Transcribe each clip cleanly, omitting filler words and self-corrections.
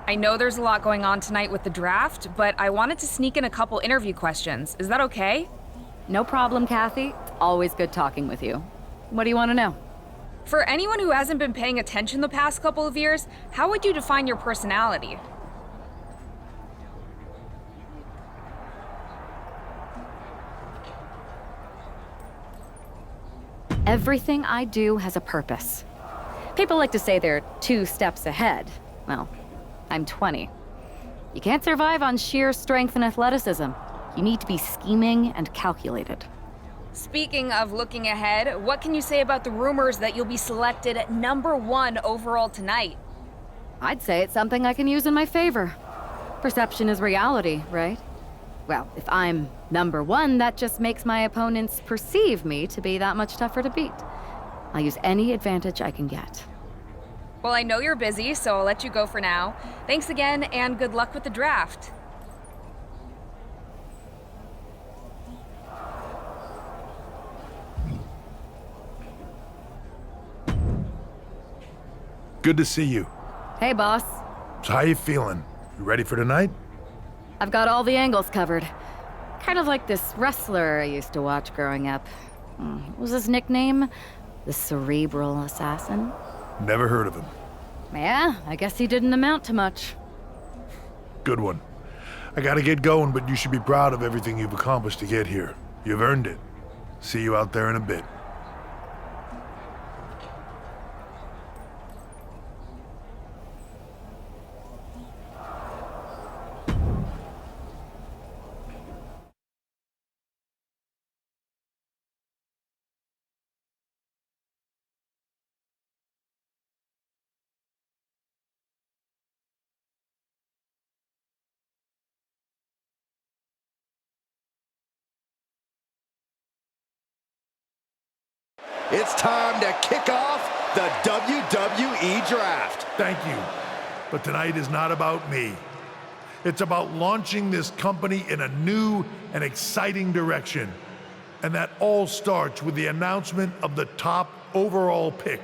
I know there's a lot going on tonight with the draft, but I wanted to sneak in a couple interview questions. Is that okay? No problem, Kathy. Always good talking with you. What do you want to know? For anyone who hasn't been paying attention the past couple of years, how would you define your personality? Everything I do has a purpose. People like to say they're 2 steps ahead. Well, I'm 20. You can't survive on sheer strength and athleticism. You need to be scheming and calculated. Speaking of looking ahead, what can you say about the rumors that you'll be selected at #1 overall tonight? I'd say it's something I can use in my favor. Perception is reality, right? Well, if I'm #1, that just makes my opponents perceive me to be that much tougher to beat. I'll use any advantage I can get. Well, I know you're busy, so I'll let you go for now. Thanks again, and good luck with the draft. Good to see you. Hey, boss. So how you feeling? You ready for tonight? I've got all the angles covered. Kind of like this wrestler I used to watch growing up. What was his nickname? The Cerebral Assassin? Never heard of him. Yeah, I guess he didn't amount to much. Good one. I gotta get going, but you should be proud of everything you've accomplished to get here. You've earned it. See you out there in a bit. It's time to kick off the WWE Draft. Thank you. But tonight is not about me. It's about launching this company in a new and exciting direction. And that all starts with the announcement of the top overall pick.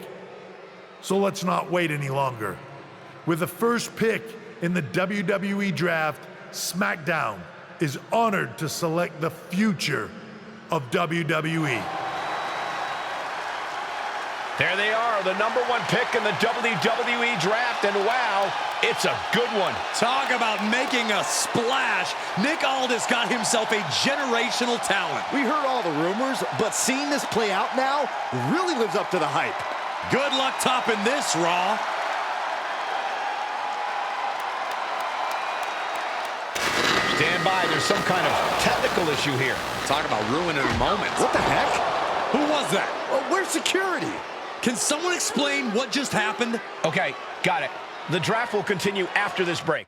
So let's not wait any longer. With the first pick in the WWE Draft, SmackDown is honored to select the future of WWE. There they are, the #1 pick in the WWE Draft, and wow, it's a good one. Talk about making a splash. Nick Aldis got himself a generational talent. We heard all the rumors, but seeing this play out now really lives up to the hype. Good luck topping this, Raw. Stand by, there's some kind of technical issue here. Talk about ruining a moment. What the heck? Who was that? Where's security? Can someone explain what just happened? Okay, got it. The draft will continue after this break.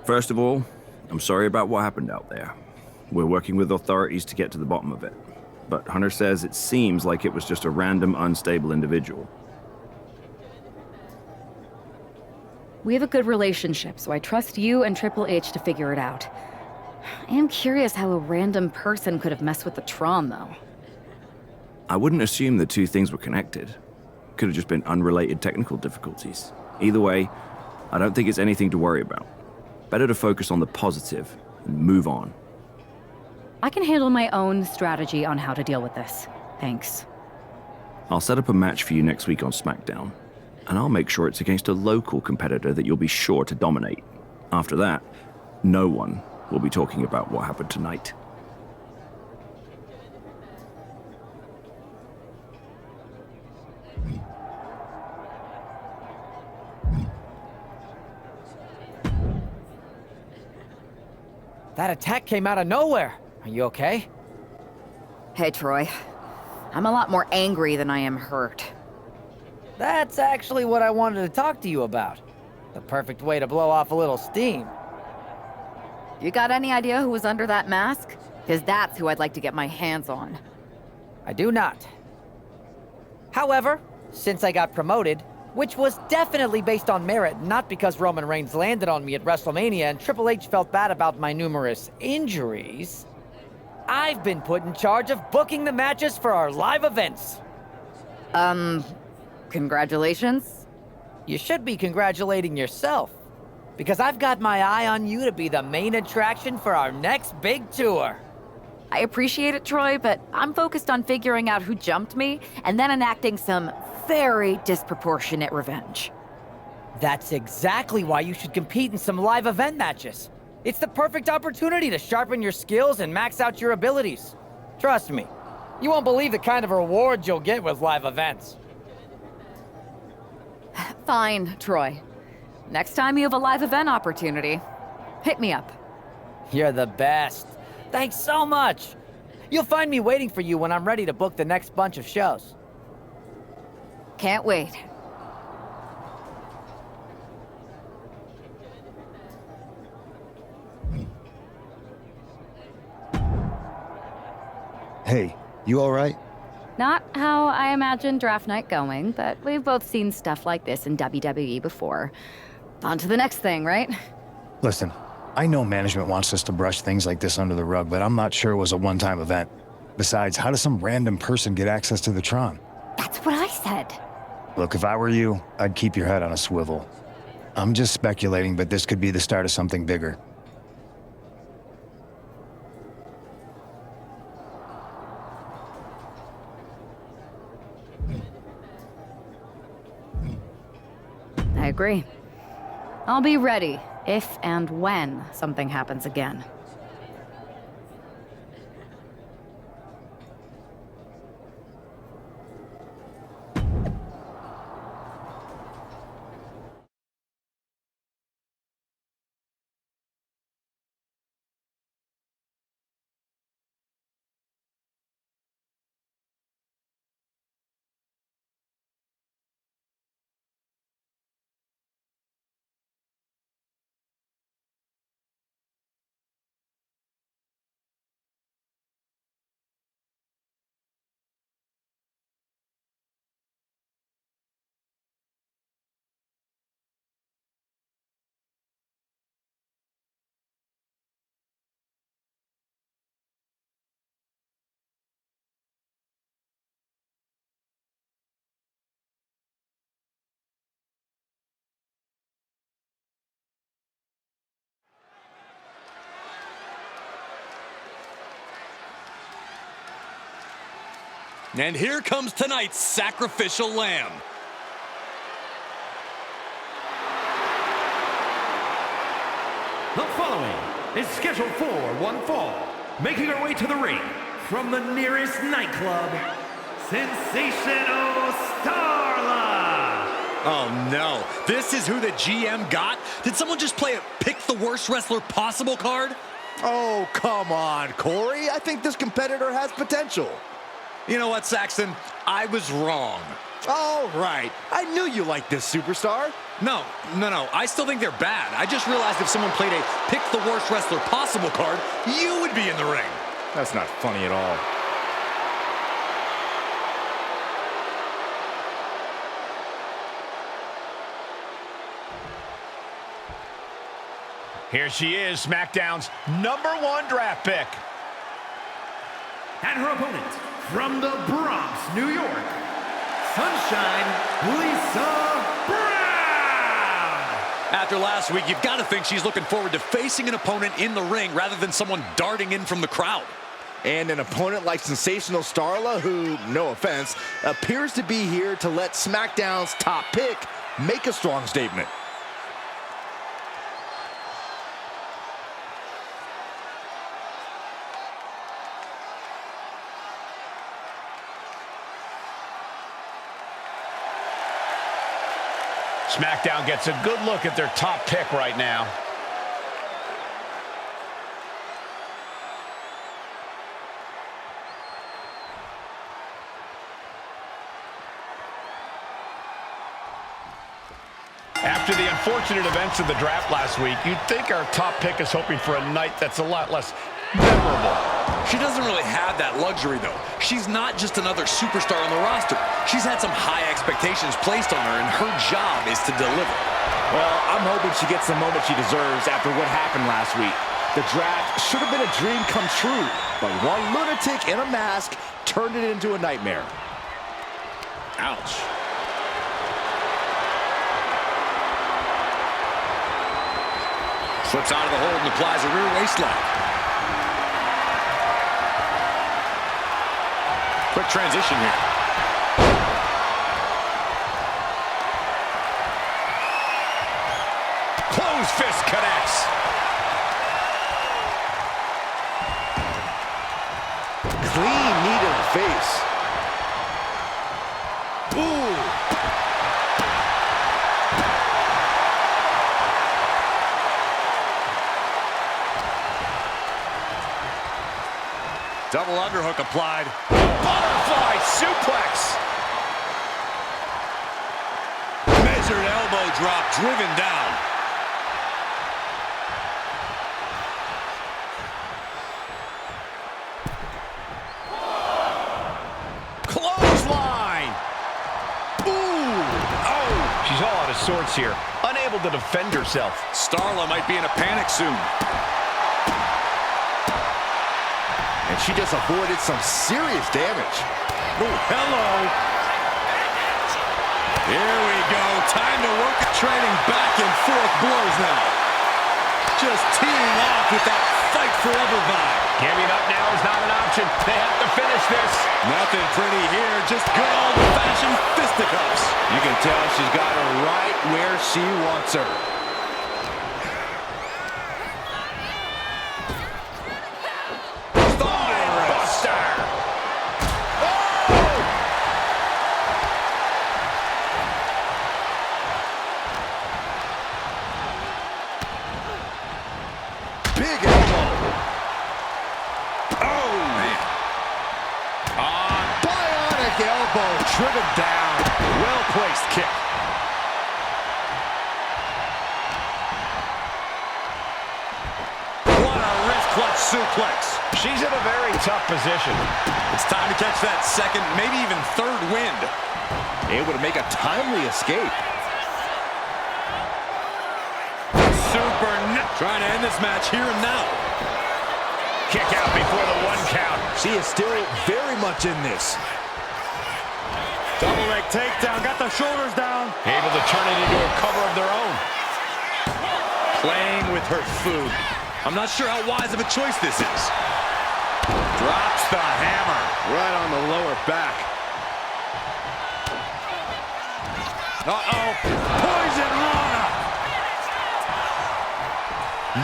First of all, I'm sorry about what happened out there. We're working with authorities to get to the bottom of it. But Hunter says it seems like it was just a random, unstable individual. We have a good relationship, so I trust you and Triple H to figure it out. I am curious how a random person could have messed with the Tron, though. I wouldn't assume the two things were connected. Could have just been unrelated technical difficulties. Either way, I don't think it's anything to worry about. Better to focus on the positive and move on. I can handle my own strategy on how to deal with this. Thanks. I'll set up a match for you next week on SmackDown. and I'll make sure it's against a local competitor that you'll be sure to dominate. After that, no one will be talking about what happened tonight. That attack came out of nowhere. Are you okay? Hey, Troy. I'm a lot more angry than I am hurt. That's actually what I wanted to talk to you about. The perfect way to blow off a little steam. You got any idea who was under that mask? Because that's who I'd like to get my hands on. I do not. However, since I got promoted, which was definitely based on merit, not because Roman Reigns landed on me at WrestleMania and Triple H felt bad about my numerous injuries, I've been put in charge of booking the matches for our live events. Congratulations? You should be congratulating yourself, because I've got my eye on you to be the main attraction for our next big tour. I appreciate it, Troy, but I'm focused on figuring out who jumped me and then enacting some very disproportionate revenge. That's exactly why you should compete in some live event matches. It's the perfect opportunity to sharpen your skills and max out your abilities. Trust me, you won't believe the kind of rewards you'll get with live events. Fine, Troy. Next time you have a live event opportunity, hit me up. You're the best. Thanks so much. You'll find me waiting for you when I'm ready to book the next bunch of shows. Can't wait. Hey, you all right? Not how I imagined draft night going, but we've both seen stuff like this in WWE before. On to the next thing, right? Listen, I know management wants us to brush things like this under the rug, but I'm not sure it was a one-time event. Besides, how does some random person get access to the Tron? That's what I said. Look, if I were you, I'd keep your head on a swivel. I'm just speculating, but this could be the start of something bigger. I agree. I'll be ready if and when something happens again. And here comes tonight's sacrificial lamb. The following is scheduled for one fall, making her way to the ring from the nearest nightclub, Sensational Starla! Oh no, this is who the GM got? Did someone just play a pick the worst wrestler possible card? Oh, come on, Corey. I think this competitor has potential. You know what, Saxton? I was wrong. All right. I knew you liked this superstar. No. I still think they're bad. I just realized if someone played a pick the worst wrestler possible card, you would be in the ring. That's not funny at all. Here she is, SmackDown's #1 draft pick. And her opponent, from the Bronx, New York, Sunshine Lisa Brown! After last week, you've got to think she's looking forward to facing an opponent in the ring rather than someone darting in from the crowd. And an opponent like Sensational Starla, who, no offense, appears to be here to let SmackDown's top pick make a strong statement. SmackDown gets a good look at their top pick right now. After the unfortunate events of the draft last week, you'd think our top pick is hoping for a night that's a lot less memorable. She doesn't really have that luxury, though. She's not just another superstar on the roster. She's had some high expectations placed on her, and her job is to deliver. Well, I'm hoping she gets the moment she deserves after what happened last week. The draft should have been a dream come true, but one lunatic in a mask turned it into a nightmare. Ouch. Slips out of the hold and applies a rear waistlock. Quick transition here. Closed fist connects. Clean knee to the face. Ooh. Double underhook applied. Butterfly suplex. Measured elbow drop driven down. Clothesline. Ooh. Oh, she's all out of sorts here. Unable to defend herself. Starla might be in a panic soon. And she just avoided some serious damage. Oh, hello. Here we go. Time to work it. Trading back and forth blows now. Just teeing off with that fight forever vibe. Giving up now is not an option. They have to finish this. Nothing pretty here. Just good old-fashioned fisticuffs. You can tell she's got her right where she wants her. Big elbow. Oh, man. Bionic elbow driven down. Well-placed kick. What a wrist clutch suplex. She's in a very tough position. It's time to catch that second, maybe even third wind. Able to make a timely escape. Super net. Trying to end this match here and now. Kick out before the 1 count. She is still very much in this. Double leg takedown. Got the shoulders down. Able to turn it into a cover of their own. Playing with her food. I'm not sure how wise of a choice this is. Drops the hammer. Right on the lower back. Uh-oh. Poison Rana.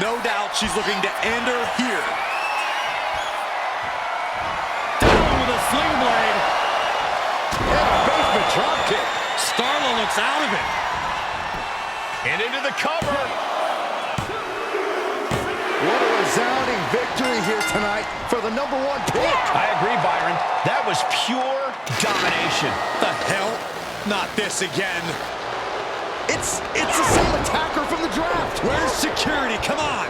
No doubt she's looking to end her here. Down with a sling blade. And a basement drop kick. Starla looks out of it. And into the cover. What a resounding victory here tonight for the #1 pick. I agree, Byron. That was pure domination. The hell? Not this again. It's the same attacker from the draft. Where's security? Come on.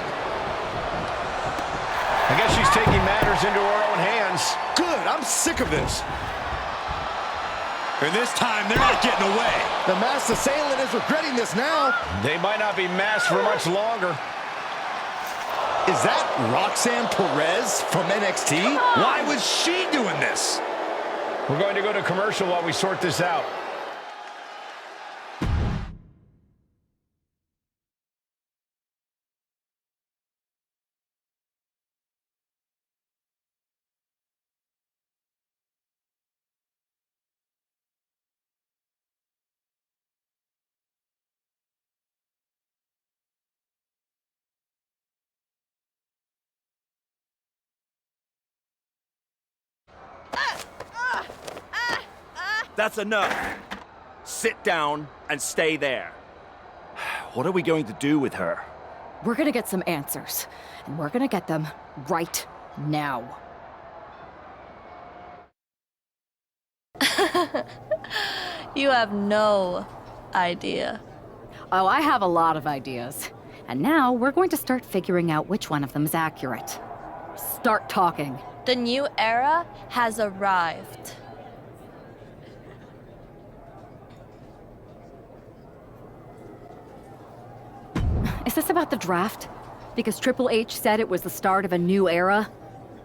I guess she's taking matters into her own hands. Good, I'm sick of this. And this time, they're not getting away. The masked assailant is regretting this now. They might not be masked for much longer. Is that Roxanne Perez from NXT? Why was she doing this? We're going to go to commercial while we sort this out. That's enough. Sit down and stay there. What are we going to do with her? We're gonna get some answers, and we're gonna get them right now. You have no idea. Oh, I have a lot of ideas. And now we're going to start figuring out which one of them is accurate. Start talking. The new era has arrived. Is this about the draft? Because Triple H said it was the start of a new era?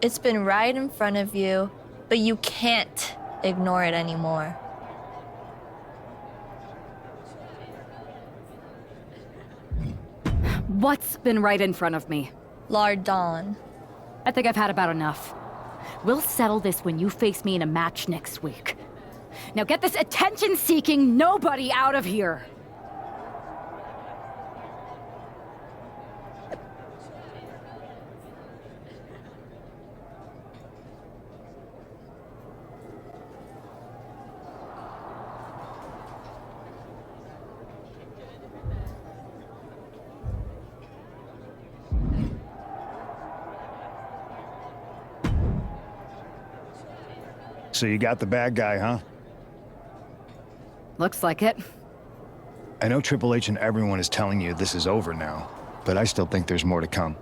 It's been right in front of you, but you can't ignore it anymore. What's been right in front of me? Lardon. I think I've had about enough. We'll settle this when you face me in a match next week. Now get this attention-seeking nobody out of here! So you got the bad guy, huh? Looks like it. I know Triple H and everyone is telling you this is over now, but I still think there's more to come.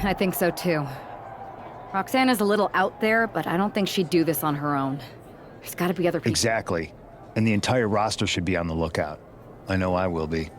I think so too. Roxanne is a little out there, but I don't think she'd do this on her own. There's gotta be other people. Exactly. And the entire roster should be on the lookout. I know I will be.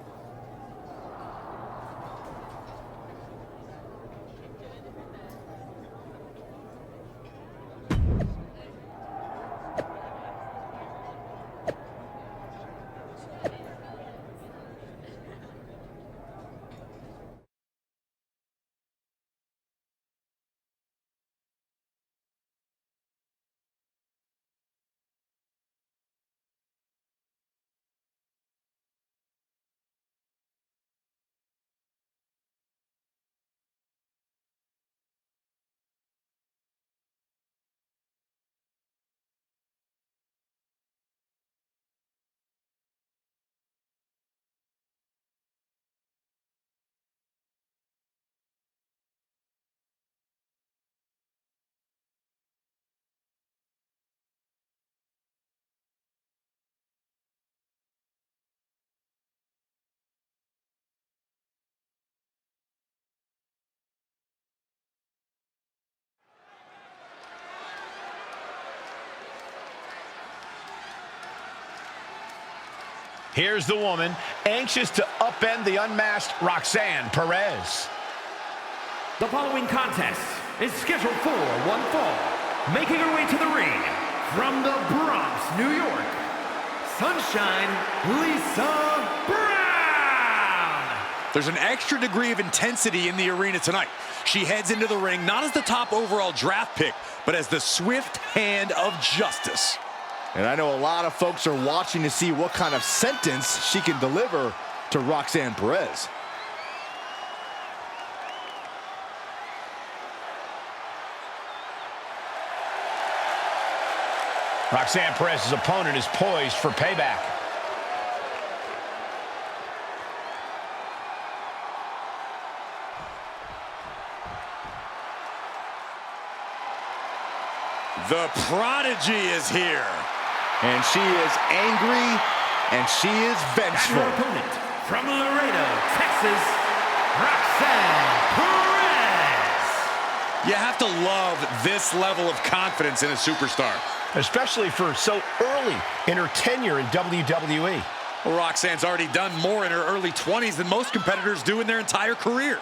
Here's the woman, anxious to upend the unmasked Roxanne Perez. The following contest is scheduled for one fall. Making her way to the ring from the Bronx, New York, Sunshine Lisa Brown. There's an extra degree of intensity in the arena tonight. She heads into the ring not as the top overall draft pick, but as the swift hand of justice. And I know a lot of folks are watching to see what kind of sentence she can deliver to Roxanne Perez. Roxanne Perez's opponent is poised for payback. The prodigy is here. And she is angry, and she is And vengeful. her opponent from Laredo, Texas, Roxanne Perez. You have to love this level of confidence in a superstar. Especially for so early in her tenure in WWE. Well, Roxanne's already done more in her early 20s than most competitors do in their entire career.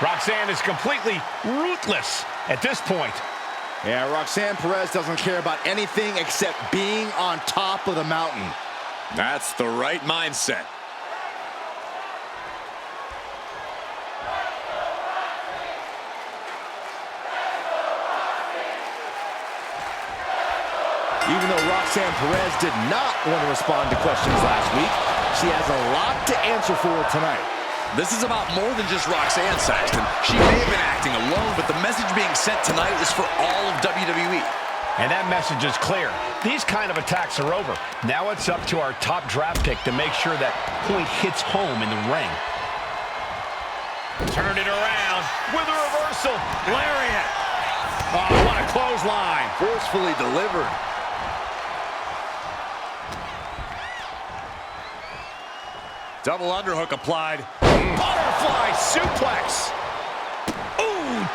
Roxanne is completely ruthless at this point. Yeah, Roxanne Perez doesn't care about anything except being on top of the mountain. That's the right mindset. Even though Roxanne Perez did not want to respond to questions last week, she has a lot to answer for tonight. This is about more than just Roxanne, Saxton. She may have been acting alone, but the message being sent tonight is for all of WWE. And that message is clear. These kind of attacks are over. Now it's up to our top draft pick to make sure that point hits home in the ring. Turned it around with a reversal. Lariat. Oh, what a clothesline. Forcefully delivered. Double underhook applied. Butterfly suplex. Ooh.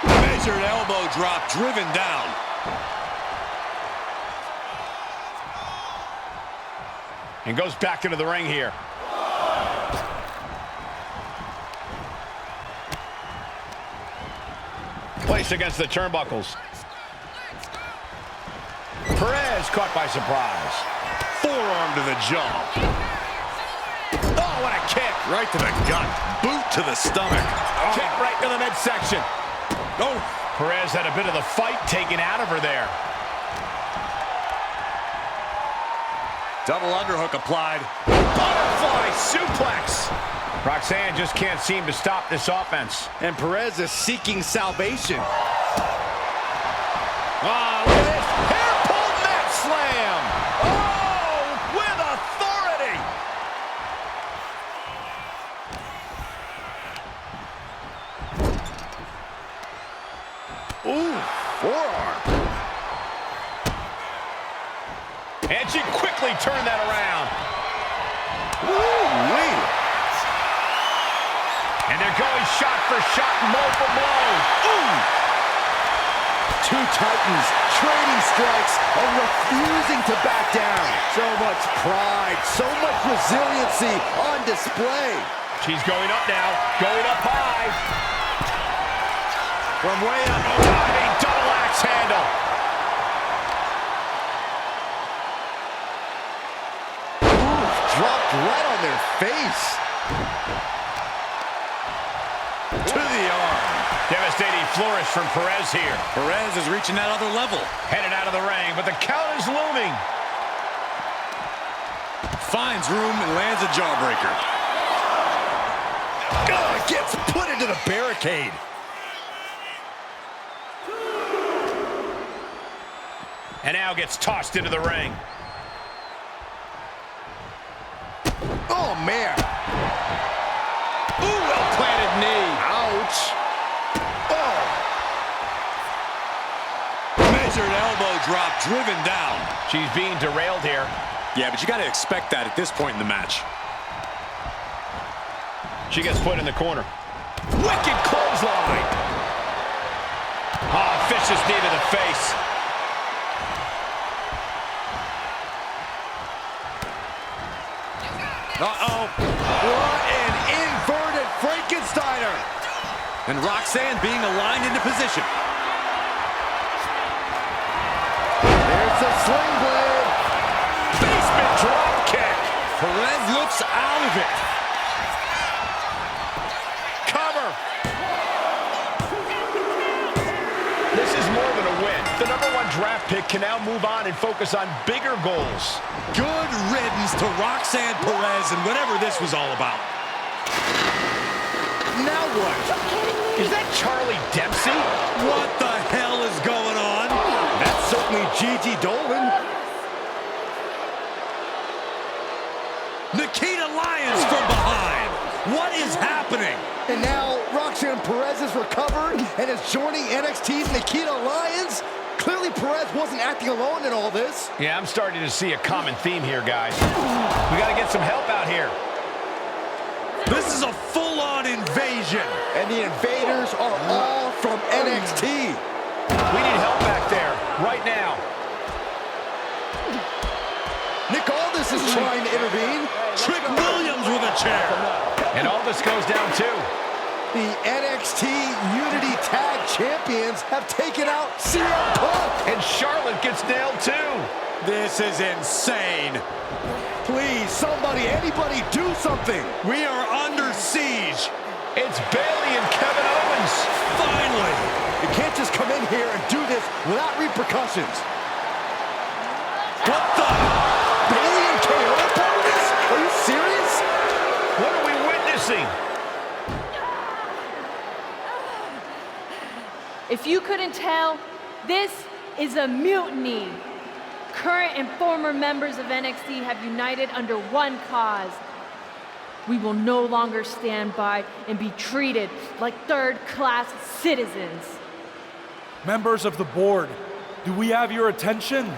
Measured elbow drop driven down. And goes back into the ring here. Placed against the turnbuckles. Perez caught by surprise. Forearm to the jaw. Oh, what a kick. Right to the gut. Boot to the stomach. Oh. Kick right to the midsection. Oh, Perez had a bit of the fight taken out of her there. Double underhook applied. Butterfly suplex. Roxanne just can't seem to stop this offense. And Perez is seeking salvation. Oh, look at this. Hair pull mat slam. Oh, with authority. Ooh, forearm. And she quickly turned that around. Woo-wee. And they're going shot for shot, blow for blow. Ooh. Two titans trading strikes and refusing to back down. So much pride, so much resiliency on display. She's going up now, going up high. From way up, a double axe handle. Ooh, dropped right on their face. To the arm. Devastating flourish from Perez here. Perez is reaching that other level. Headed out of the ring, but the count is looming. Finds room and lands a jawbreaker. Gets put into the barricade. And now gets tossed into the ring. Oh, man. Ooh, well-planted knee. Ouch. Oh. Measured elbow drop driven down. She's being derailed here. Yeah, but you got to expect that at this point in the match. She gets put in the corner. Wicked clothesline. Oh, vicious knee to the face. Uh-oh. What an inverted Frankensteiner. And Roxanne being aligned into position. There's the sling blade. Basement drop kick. Perez looks out of it. Cover. This is more than a win. The #1 draft pick can now move on and focus on bigger goals. Good riddance to Roxanne Perez and whatever this was all about. Now what? Is that Charlie Dempsey? What the hell is going on? That's certainly Gigi Dolan. Nikita Lyons from behind. What is happening? And now Roxanne Perez is recovered and is joining NXT's Nikita Lyons. Clearly Perez wasn't acting alone in all this. Yeah, I'm starting to see a common theme here, guys. We got to get some help out here. This is a full-on invasion. And the invaders are all from NXT. We need help back there, right now. Nick Aldis is trying to intervene. Trick Williams with a chair. And Aldis goes down too. The NXT Unity Tag Champions have taken out CM Punk. And Charlotte gets nailed too. This is insane. Please, somebody, anybody, do something. We are under siege. It's Bayley and Kevin Owens. Finally. You can't just come in here and do this without repercussions. What the? Bayley and KO are part of this? Are you serious? What are we witnessing? If you couldn't tell, this is a mutiny. Current and former members of NXT have united under one cause. We will no longer stand by and be treated like third-class citizens. Members of the board, do we have your attention?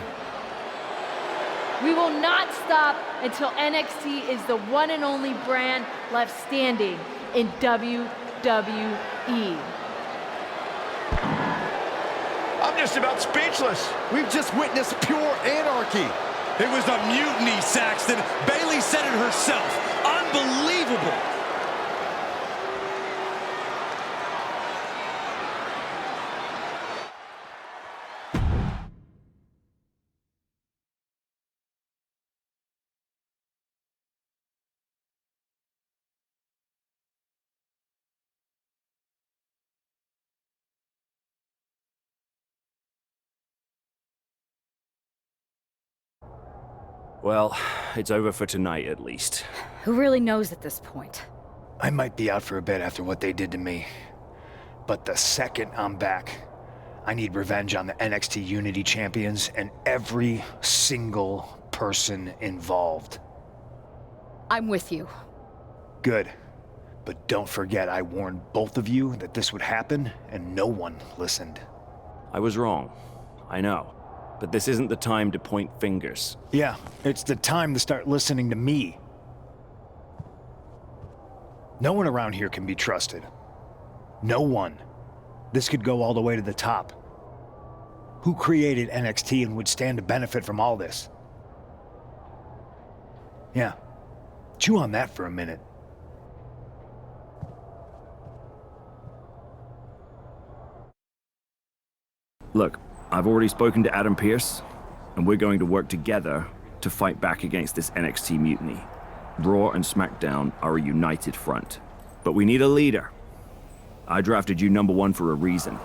We will not stop until NXT is the one and only brand left standing in WWE. I'm just about speechless. We've just witnessed pure anarchy. It was a mutiny, Saxton. Bayley said it herself. Unbelievable. Well, it's over for tonight at least. Who really knows at this point? I might be out for a bit after what they did to me. But the second I'm back, I need revenge on the NXT Unity Champions and every single person involved. I'm with you. Good. But don't forget I warned both of you that this would happen, and no one listened. I was wrong. I know. But this isn't the time to point fingers. Yeah, it's the time to start listening to me. No one around here can be trusted. No one. This could go all the way to the top. Who created NXT and would stand to benefit from all this? Yeah. Chew on that for a minute. Look, I've already spoken to Adam Pearce, and we're going to work together to fight back against this NXT mutiny. Raw and SmackDown are a united front, but we need a leader. I drafted you #1 for a reason.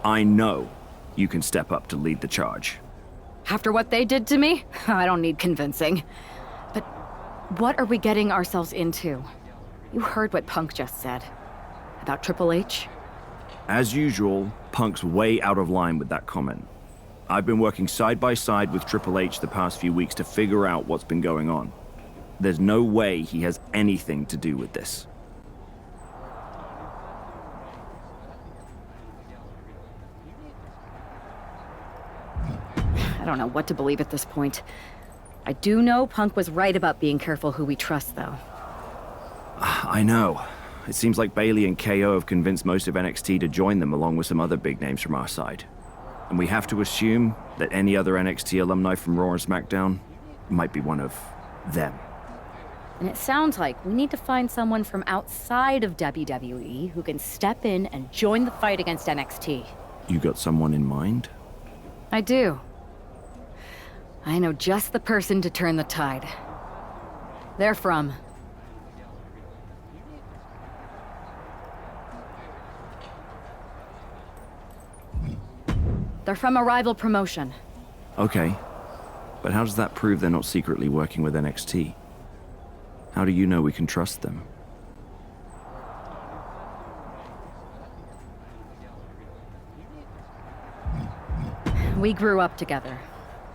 I know you can step up to lead the charge. After what they did to me, I don't need convincing. But what are we getting ourselves into? You heard what Punk just said. About Triple H? As usual, Punk's way out of line with that comment. I've been working side by side with Triple H the past few weeks to figure out what's been going on. There's no way he has anything to do with this. I don't know what to believe at this point. I do know Punk was right about being careful who we trust, though. I know. It seems like Bayley and KO have convinced most of NXT to join them along with some other big names from our side. And we have to assume that any other NXT alumni from Raw and SmackDown might be one of them. And it sounds like we need to find someone from outside of WWE who can step in and join the fight against NXT. You got someone in mind? I do. I know just the person to turn the tide. They're from... They're from a rival promotion. Okay. But how does that prove they're not secretly working with NXT? How do you know we can trust them? We grew up together.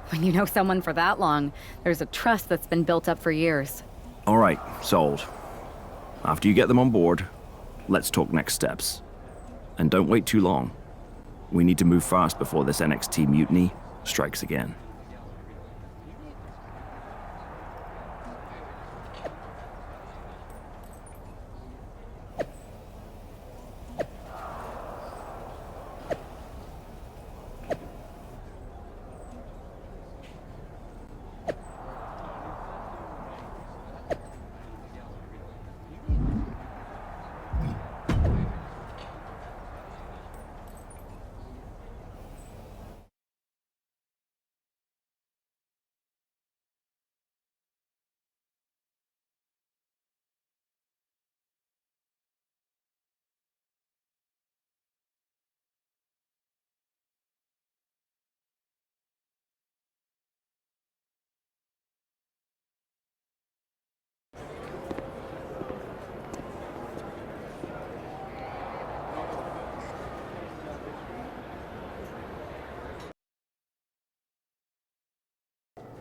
When you know someone for that long, there's a trust that's been built up for years. All right, sold. After you get them on board, let's talk next steps. And don't wait too long. We need to move fast before this NXT mutiny strikes again.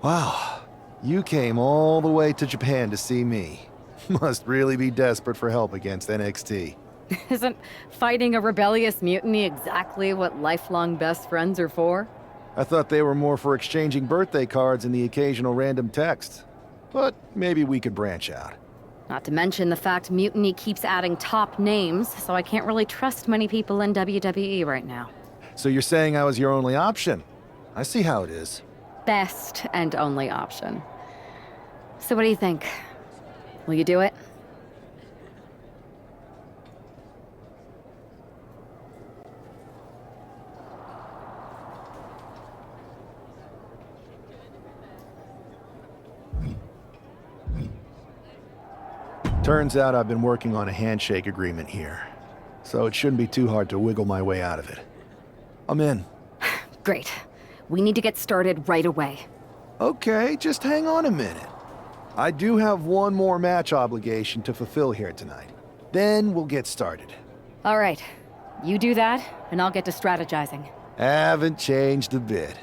Wow, you came all the way to Japan to see me. Must really be desperate for help against NXT. Isn't fighting a rebellious mutiny exactly what lifelong best friends are for? I thought they were more for exchanging birthday cards and the occasional random text. But maybe we could branch out. Not to mention the fact Mutiny keeps adding top names, so I can't really trust many people in WWE right now. So you're saying I was your only option? I see how it is. Best and only option. So what do you think? Will you do it? Turns out I've been working on a handshake agreement here, so it shouldn't be too hard to wiggle my way out of it. I'm in. Great. We need to get started right away. Okay, just hang on a minute. I do have one more match obligation to fulfill here tonight. Then we'll get started. All right. You do that, and I'll get to strategizing. Haven't changed a bit.